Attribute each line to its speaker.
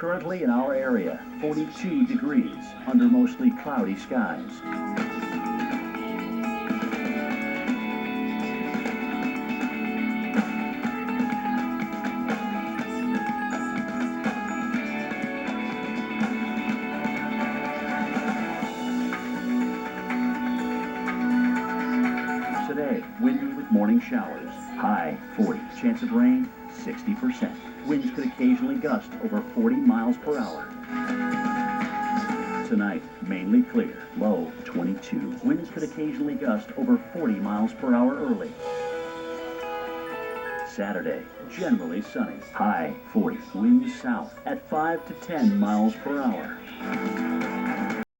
Speaker 1: Currently in our area, 42 degrees under mostly cloudy skies. Today, windy with morning showers. High 40. Chance of rain, 60%. Winds could occasionally gust over 40 miles per hour. Tonight, mainly clear. Low 22. Winds could occasionally gust over 40 miles per hour early. Saturday, generally sunny. High 40. Winds south at 5 to 10 miles per hour.